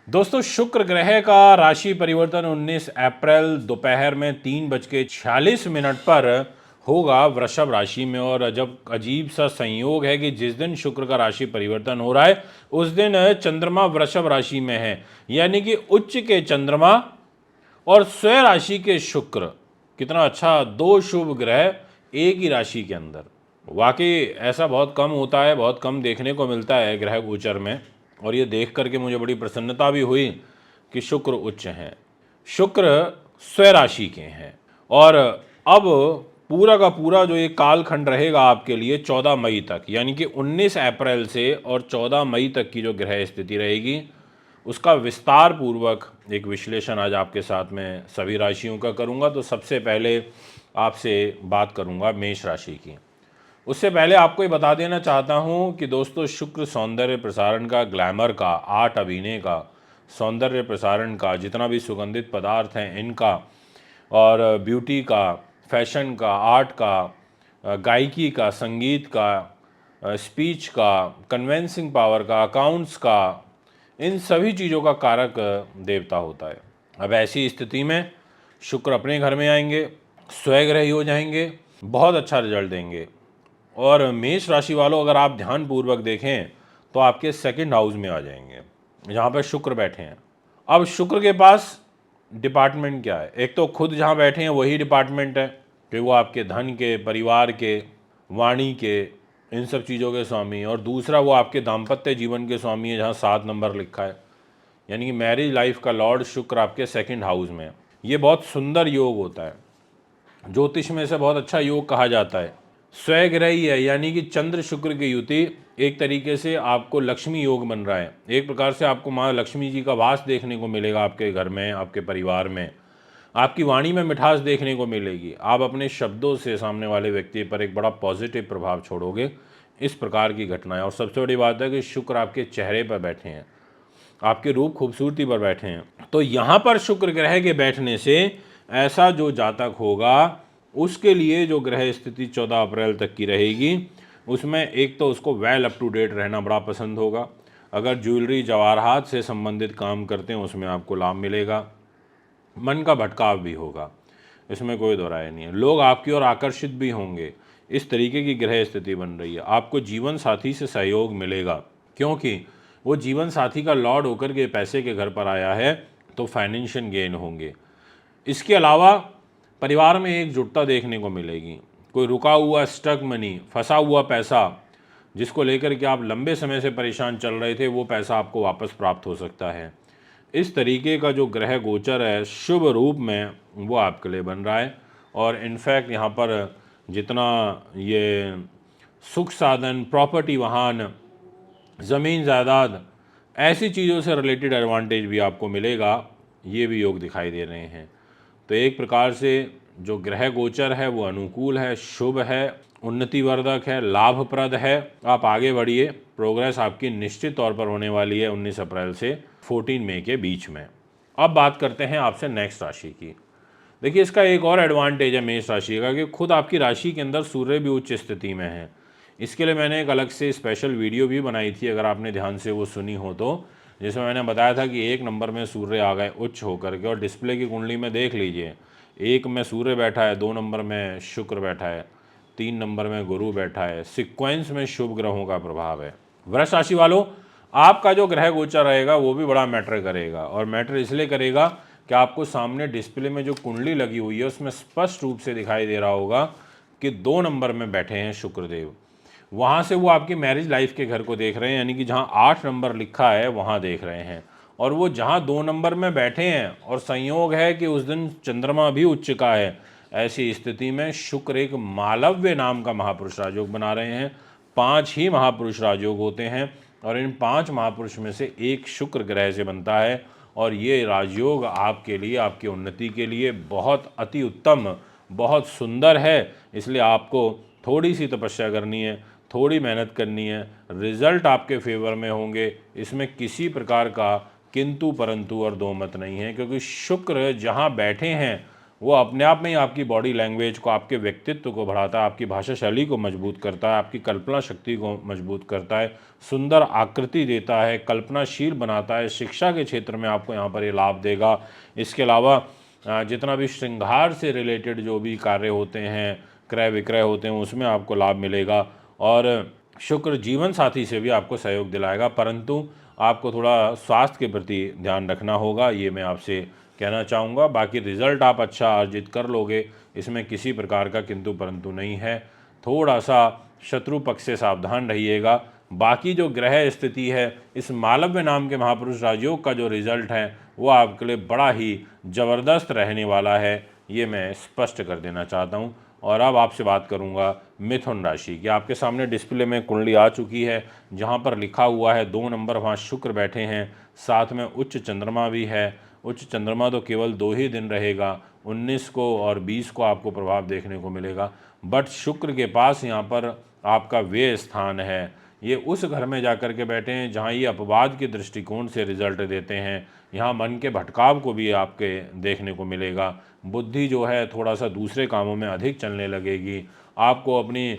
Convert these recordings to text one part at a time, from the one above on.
दोस्तों, शुक्र ग्रह का राशि परिवर्तन 19 अप्रैल दोपहर में 3:46 पर होगा वृषभ राशि में। और जब अजीब सा संयोग है कि जिस दिन शुक्र का राशि परिवर्तन हो रहा है उस दिन चंद्रमा वृषभ राशि में है, यानी कि उच्च के चंद्रमा और स्वयं राशि के शुक्र। कितना अच्छा, दो शुभ ग्रह एक ही राशि के अंदर। वाकई ऐसा बहुत कम होता है, बहुत कम देखने को मिलता है ग्रह गोचर में। और ये देख करके मुझे बड़ी प्रसन्नता भी हुई कि शुक्र उच्च हैं, शुक्र स्वयं राशि के हैं। और अब पूरा का पूरा जो ये कालखंड रहेगा आपके लिए 14 मई तक, यानी कि 19 अप्रैल से और 14 मई तक की जो ग्रह स्थिति रहेगी उसका विस्तार पूर्वक एक विश्लेषण आज आपके साथ में सभी राशियों का करूंगा। तो सबसे पहले आपसे बात करूंगा मेष राशि की। उससे पहले आपको ये बता देना चाहता हूँ कि दोस्तों, शुक्र सौंदर्य प्रसारण का, ग्लैमर का, आर्ट अभिनय का, सौंदर्य प्रसारण का, जितना भी सुगंधित पदार्थ हैं इनका, और ब्यूटी का, फैशन का, आर्ट का, गायकी का, संगीत का, स्पीच का, कन्वेंसिंग पावर का, अकाउंट्स का, इन सभी चीज़ों का कारक देवता होता है। अब ऐसी स्थिति में शुक्र अपने घर में आएंगे, स्वयग्रही हो जाएंगे, बहुत अच्छा रिजल्ट देंगे। और मेष राशि वालों, अगर आप ध्यानपूर्वक देखें तो आपके सेकंड हाउस में आ जाएंगे जहाँ पर शुक्र बैठे हैं। अब शुक्र के पास डिपार्टमेंट क्या है? एक तो खुद जहाँ बैठे हैं वही डिपार्टमेंट है कि वो आपके धन के, परिवार के, वाणी के, इन सब चीज़ों के स्वामी हैं। और दूसरा वो आपके दाम्पत्य जीवन के स्वामी है जहाँ 7 नंबर लिखा है, यानी कि मैरिज लाइफ का लॉर्ड शुक्र आपके सेकंड हाउस में है। ये बहुत सुंदर योग होता है, ज्योतिष में से बहुत अच्छा योग कहा जाता है। स्वयग्रही है, यानी कि चंद्र शुक्र की युति एक तरीके से आपको लक्ष्मी योग बन रहा है। एक प्रकार से आपको माँ लक्ष्मी जी का वास देखने को मिलेगा आपके घर में, आपके परिवार में। आपकी वाणी में मिठास देखने को मिलेगी। आप अपने शब्दों से सामने वाले व्यक्ति पर एक बड़ा पॉजिटिव प्रभाव छोड़ोगे। इस प्रकार की घटनाएं। और सबसे बड़ी बात है कि शुक्र आपके चेहरे पर बैठे हैं, आपके रूप खूबसूरती पर बैठे हैं। तो यहाँ पर शुक्र ग्रह के बैठने से ऐसा जो जातक होगा उसके लिए जो ग्रह स्थिति 14 अप्रैल तक की रहेगी उसमें एक तो उसको वेल अप टू डेट रहना बड़ा पसंद होगा। अगर ज्वेलरी जवाहरात से संबंधित काम करते हैं उसमें आपको लाभ मिलेगा। मन का भटकाव भी होगा, इसमें कोई दो राय नहीं है। लोग आपकी ओर आकर्षित भी होंगे। इस तरीके की ग्रह स्थिति बन रही है। आपको जीवन साथी से सहयोग मिलेगा, क्योंकि वो जीवन साथी का लॉर्ड होकर के पैसे के घर पर आया है, तो फाइनेंशियल गेन होंगे। इसके अलावा परिवार में एकजुटता देखने को मिलेगी। कोई रुका हुआ स्टक मनी, फंसा हुआ पैसा जिसको लेकर के आप लंबे समय से परेशान चल रहे थे, वो पैसा आपको वापस प्राप्त हो सकता है। इस तरीके का जो ग्रह गोचर है शुभ रूप में वो आपके लिए बन रहा है। और इनफैक्ट यहाँ पर जितना ये सुख साधन, प्रॉपर्टी, वाहन, ज़मीन जायदाद, ऐसी चीज़ों से रिलेटेड एडवांटेज भी आपको मिलेगा, ये भी योग दिखाई दे रहे हैं। तो एक प्रकार से जो ग्रह गोचर है वो अनुकूल है, शुभ है, उन्नतिवर्धक है, लाभप्रद है। आप आगे बढ़िए, प्रोग्रेस आपकी निश्चित तौर पर होने वाली है 19 अप्रैल से 14 मई के बीच में। अब बात करते हैं आपसे नेक्स्ट राशि की। देखिए, इसका एक और एडवांटेज है मेष राशि का कि खुद आपकी राशि के अंदर सूर्य भी उच्च स्थिति में है। इसके लिए मैंने एक अलग से स्पेशल वीडियो भी बनाई थी, अगर आपने ध्यान से वो सुनी हो तो, जिसमें मैंने बताया था कि 1 नंबर में सूर्य आ गए उच्च होकर के। और डिस्प्ले की कुंडली में देख लीजिए, 1 में सूर्य बैठा है, 2 नंबर में शुक्र बैठा है, 3 नंबर में गुरु बैठा है। सिक्वेंस में शुभ ग्रहों का प्रभाव है। वृष राशि वालों, आपका जो ग्रह गोचर रहेगा वो भी बड़ा मैटर करेगा। और मैटर इसलिए करेगा कि आपको सामने डिस्प्ले में जो कुंडली लगी हुई है उसमें स्पष्ट रूप से दिखाई दे रहा होगा कि 2 नंबर में बैठे हैं शुक्रदेव। वहाँ से वो आपकी मैरिज लाइफ के घर को देख रहे हैं, यानी कि जहाँ 8 नंबर लिखा है वहाँ देख रहे हैं। और वो जहाँ 2 नंबर में बैठे हैं और संयोग है कि उस दिन चंद्रमा भी उच्च का है, ऐसी स्थिति में शुक्र एक मालव्य नाम का महापुरुष राजयोग बना रहे हैं। 5 ही महापुरुष राजयोग होते हैं और इन 5 महापुरुष में से एक शुक्र ग्रह से बनता है। और ये राजयोग आपके लिए, आपकी उन्नति के लिए बहुत अति उत्तम, बहुत सुंदर है। इसलिए आपको थोड़ी सी तपस्या करनी है, थोड़ी मेहनत करनी है, रिजल्ट आपके फेवर में होंगे। इसमें किसी प्रकार का किंतु परंतु और दो मत नहीं है, क्योंकि शुक्र जहाँ बैठे हैं वो अपने आप में ही आपकी बॉडी लैंग्वेज को, आपके व्यक्तित्व को बढ़ाता है, आपकी भाषा शैली को मजबूत करता है, आपकी कल्पना शक्ति को मजबूत करता है, सुंदर आकृति देता है, कल्पनाशील बनाता है। शिक्षा के क्षेत्र में आपको यहाँ पर ये लाभ देगा। इसके अलावा जितना भी श्रृंगार से रिलेटेड जो भी कार्य होते हैं, क्रय विक्रय होते हैं, उसमें आपको लाभ मिलेगा। और शुक्र जीवन साथी से भी आपको सहयोग दिलाएगा, परंतु आपको थोड़ा स्वास्थ्य के प्रति ध्यान रखना होगा, ये मैं आपसे कहना चाहूँगा। बाकी रिजल्ट आप अच्छा अर्जित कर लोगे, इसमें किसी प्रकार का किंतु परंतु नहीं है। थोड़ा सा शत्रु पक्ष से सावधान रहिएगा। बाकी जो ग्रह स्थिति है, इस मालव्य नाम के महापुरुष राजयोग का जो रिजल्ट है वो आपके लिए बड़ा ही ज़बरदस्त रहने वाला है, ये मैं स्पष्ट कर देना चाहता हूँ। और अब आपसे बात करूंगा मिथुन राशि की। आपके सामने डिस्प्ले में कुंडली आ चुकी है, जहां पर लिखा हुआ है 2 नंबर, वहां शुक्र बैठे हैं, साथ में उच्च चंद्रमा भी है। उच्च चंद्रमा तो केवल 2 ही दिन रहेगा, 19 को और 20 को आपको प्रभाव देखने को मिलेगा। बट शुक्र के पास यहाँ पर आपका व्यय स्थान है, ये उस घर में जाकर के बैठे हैं जहाँ ये अपवाद के दृष्टिकोण से रिजल्ट देते हैं। यहाँ मन के भटकाव को भी आपके देखने को मिलेगा। बुद्धि जो है थोड़ा सा दूसरे कामों में अधिक चलने लगेगी। आपको अपनी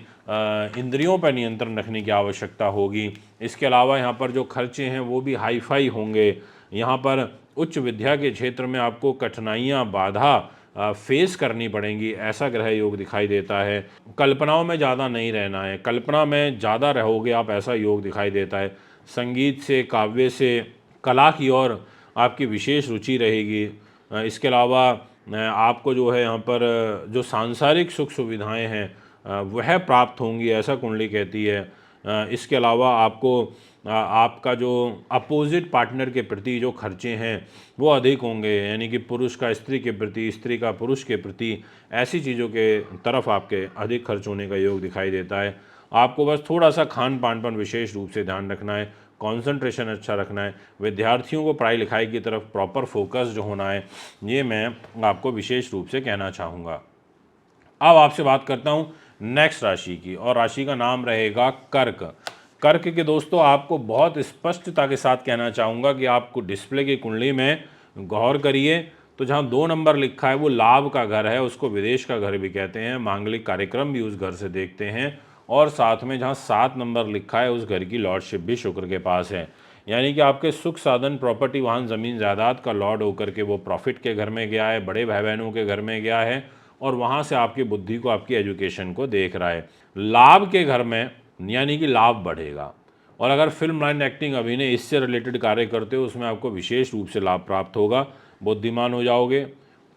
इंद्रियों पर नियंत्रण रखने की आवश्यकता होगी। इसके अलावा यहाँ पर जो खर्चे हैं वो भी हाई फाई होंगे। यहाँ पर उच्च विद्या के क्षेत्र में आपको कठिनाइयाँ, बाधा फेस करनी पड़ेंगी, ऐसा ग्रह योग दिखाई देता है। कल्पनाओं में ज़्यादा नहीं रहना है, कल्पना में ज़्यादा रहोगे आप, ऐसा योग दिखाई देता है। संगीत से, काव्य से, कला की ओर आपकी विशेष रुचि रहेगी। इसके अलावा आपको जो है यहाँ पर जो सांसारिक सुख सुविधाएं हैं वह प्राप्त होंगी, ऐसा कुंडली कहती है। इसके अलावा आपको आपका जो अपोजिट पार्टनर के प्रति जो खर्चे हैं वो अधिक होंगे, यानी कि पुरुष का स्त्री के प्रति, स्त्री का पुरुष के प्रति, ऐसी चीज़ों के तरफ आपके अधिक खर्च होने का योग दिखाई देता है। आपको बस थोड़ा सा खान पान पर विशेष रूप से ध्यान रखना है, कंसंट्रेशन अच्छा रखना है। विद्यार्थियों को पढ़ाई लिखाई की तरफ प्रॉपर फोकस जो होना है, ये मैं आपको विशेष रूप से कहना चाहूँगा। अब आपसे बात करता हूँ नेक्स्ट राशि की, और राशि का नाम रहेगा कर्क। कर्क के दोस्तों, आपको बहुत स्पष्टता के साथ कहना चाहूँगा कि आपको डिस्प्ले की कुंडली में गौर करिए, तो जहाँ 2 नंबर लिखा है वो लाभ का घर है, उसको विदेश का घर भी कहते हैं, मांगलिक कार्यक्रम भी उस घर से देखते हैं। और साथ में जहाँ 7 नंबर लिखा है उस घर की लॉर्डशिप भी शुक्र के पास है, यानी कि आपके सुख साधन, प्रॉपर्टी, वाहन, ज़मीन जायदाद का लॉर्ड होकर के वो प्रॉफिट के घर में गया है, बड़े भाई बहनों के घर में गया है, और वहाँ से आपकी बुद्धि को, आपकी एजुकेशन को देख रहा है। लाभ के घर में यानी कि लाभ बढ़ेगा। और अगर फिल्म, लाइन, एक्टिंग, अभिनय इससे रिलेटेड कार्य करते हो, उसमें आपको विशेष रूप से लाभ प्राप्त होगा। बुद्धिमान हो जाओगे,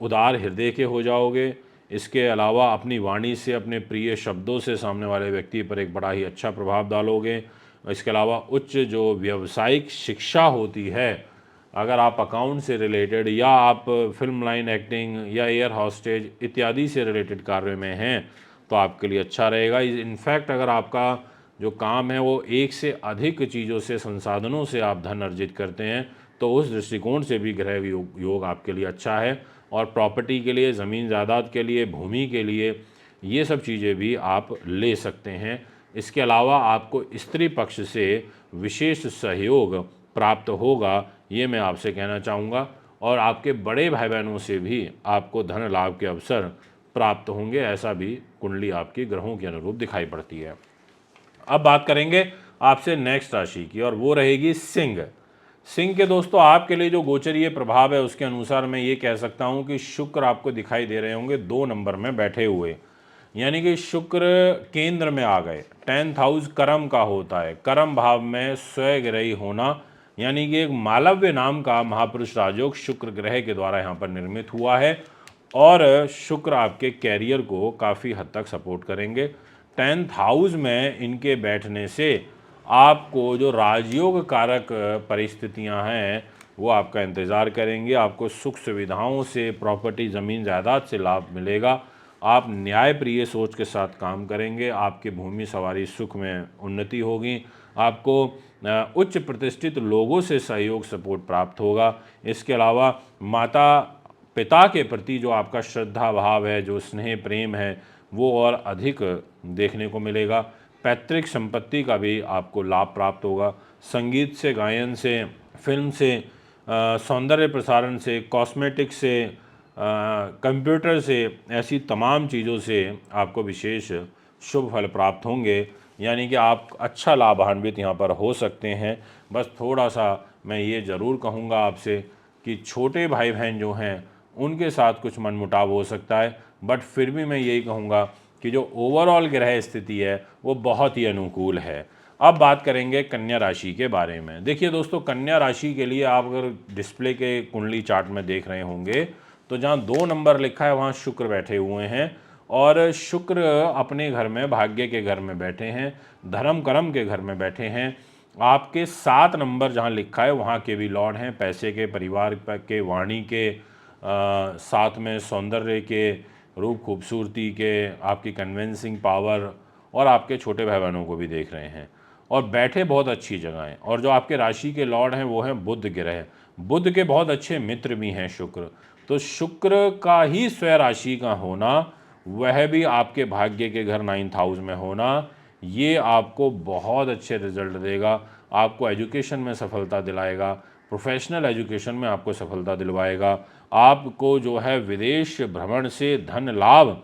उदार हृदय के हो जाओगे। इसके अलावा अपनी वाणी से, अपने प्रिय शब्दों से सामने वाले व्यक्ति पर एक बड़ा ही अच्छा प्रभाव डालोगे। इसके अलावा उच्च जो व्यावसायिक शिक्षा होती है, अगर आप अकाउंट से रिलेटेड या आप फिल्म, लाइन, एक्टिंग या एयर हॉस्टेज इत्यादि से रिलेटेड कार्य में हैं, तो आपके लिए अच्छा रहेगा। इनफैक्ट अगर आपका जो काम है वो एक से अधिक चीज़ों से, संसाधनों से आप धन अर्जित करते हैं, तो उस दृष्टिकोण से भी ग्रह योग आपके लिए अच्छा है। और प्रॉपर्टी के लिए, ज़मीन जायदाद के लिए, भूमि के लिए, ये सब चीज़ें भी आप ले सकते हैं। इसके अलावा आपको स्त्री पक्ष से विशेष सहयोग प्राप्त होगा, ये मैं आपसे कहना चाहूँगा। और आपके बड़े भाई बहनों से भी आपको धन लाभ के अवसर प्राप्त होंगे, ऐसा भी कुंडली आपकी ग्रहों के अनुरूप दिखाई पड़ती है। अब बात करेंगे आपसे नेक्स्ट राशि की, और वो रहेगी सिंह। सिंह के दोस्तों, आपके लिए जो गोचरीय प्रभाव है उसके अनुसार मैं ये कह सकता हूँ कि शुक्र आपको दिखाई दे रहे होंगे 2 नंबर में बैठे हुए, यानी कि शुक्र केंद्र में आ गए। 10th हाउस कर्म का होता है, कर्म भाव में स्वग्रही होना, यानी कि एक मालव्य नाम का महापुरुष राजयोग शुक्र ग्रह के द्वारा यहाँ पर निर्मित हुआ है। और शुक्र आपके कैरियर को काफ़ी हद तक सपोर्ट करेंगे। 10th हाउस में इनके बैठने से आपको जो राजयोग कारक परिस्थितियां हैं वो आपका इंतज़ार करेंगे। आपको सुख सुविधाओं से, प्रॉपर्टी, ज़मीन जायदाद से लाभ मिलेगा। आप न्यायप्रिय सोच के साथ काम करेंगे। आपके भूमि सवारी सुख में उन्नति होगी। आपको उच्च प्रतिष्ठित लोगों से सहयोग, सपोर्ट प्राप्त होगा। इसके अलावा माता पिता के प्रति जो आपका श्रद्धा भाव है, जो स्नेह प्रेम है, वो और अधिक देखने को मिलेगा। पैतृक संपत्ति का भी आपको लाभ प्राप्त होगा। संगीत से, गायन से, फिल्म से, सौंदर्य प्रसारण से, कॉस्मेटिक्स से, कंप्यूटर से, ऐसी तमाम चीज़ों से आपको विशेष शुभ फल प्राप्त होंगे, यानी कि आप अच्छा लाभान्वित यहाँ पर हो सकते हैं। बस थोड़ा सा मैं ये ज़रूर कहूँगा आपसे कि छोटे भाई बहन जो हैं उनके साथ कुछ मनमुटाव हो सकता है, बट फिर भी मैं यही कहूँगा कि जो ओवरऑल ग्रह स्थिति है वो बहुत ही अनुकूल है। अब बात करेंगे कन्या राशि के बारे में। देखिए दोस्तों, कन्या राशि के लिए आप अगर डिस्प्ले के कुंडली चार्ट में देख रहे होंगे तो जहाँ 2 नंबर लिखा है वहाँ शुक्र बैठे हुए हैं, और शुक्र अपने घर में, भाग्य के घर में बैठे हैं, धर्म कर्म के घर में बैठे हैं। आपके 7 नंबर जहाँ लिखा है वहाँ के भी लॉर्ड हैं, पैसे के, परिवार के, वाणी के, साथ में सौंदर्य के, रूप खूबसूरती के, आपकी कन्विंसिंग पावर, और आपके छोटे भाई बहनों को भी देख रहे हैं, और बैठे बहुत अच्छी जगह हैं। और जो आपके राशि के लॉर्ड हैं वो हैं बुध ग्रह। बुध के बहुत अच्छे मित्र भी हैं शुक्र। तो शुक्र का ही स्वयं राशि का होना, वह भी आपके भाग्य के घर 9th हाउस में होना, ये आपको बहुत अच्छे रिजल्ट देगा। आपको एजुकेशन में सफलता दिलाएगा, प्रोफेशनल एजुकेशन में आपको सफलता दिलवाएगा। आपको जो है विदेश भ्रमण से धन लाभ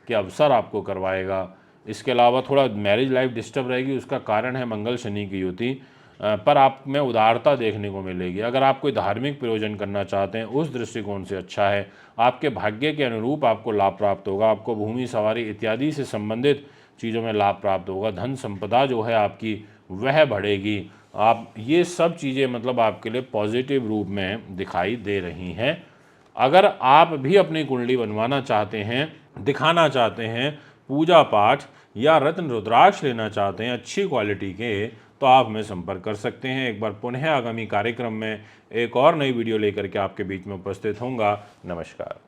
के अवसर आपको करवाएगा। इसके अलावा थोड़ा मैरिज लाइफ डिस्टर्ब रहेगी, उसका कारण है मंगल शनि की युति, पर आप में उदारता देखने को मिलेगी। अगर आप कोई धार्मिक प्रयोजन करना चाहते हैं उस दृष्टिकोण से अच्छा है। आपके भाग्य के अनुरूप आपको लाभ प्राप्त होगा। आपको भूमि सवारी इत्यादि से संबंधित चीज़ों में लाभ प्राप्त होगा। धन संपदा जो है आपकी वह बढ़ेगी। आप ये सब चीज़ें मतलब आपके लिए पॉजिटिव रूप में दिखाई दे रही हैं। अगर आप भी अपनी कुंडली बनवाना चाहते हैं, दिखाना चाहते हैं, पूजा पाठ या रत्न रुद्राक्ष लेना चाहते हैं अच्छी क्वालिटी के, तो आप हमें संपर्क कर सकते हैं। एक बार पुनः आगामी कार्यक्रम में एक और नई वीडियो लेकर के आपके बीच में उपस्थित होऊंगा। नमस्कार।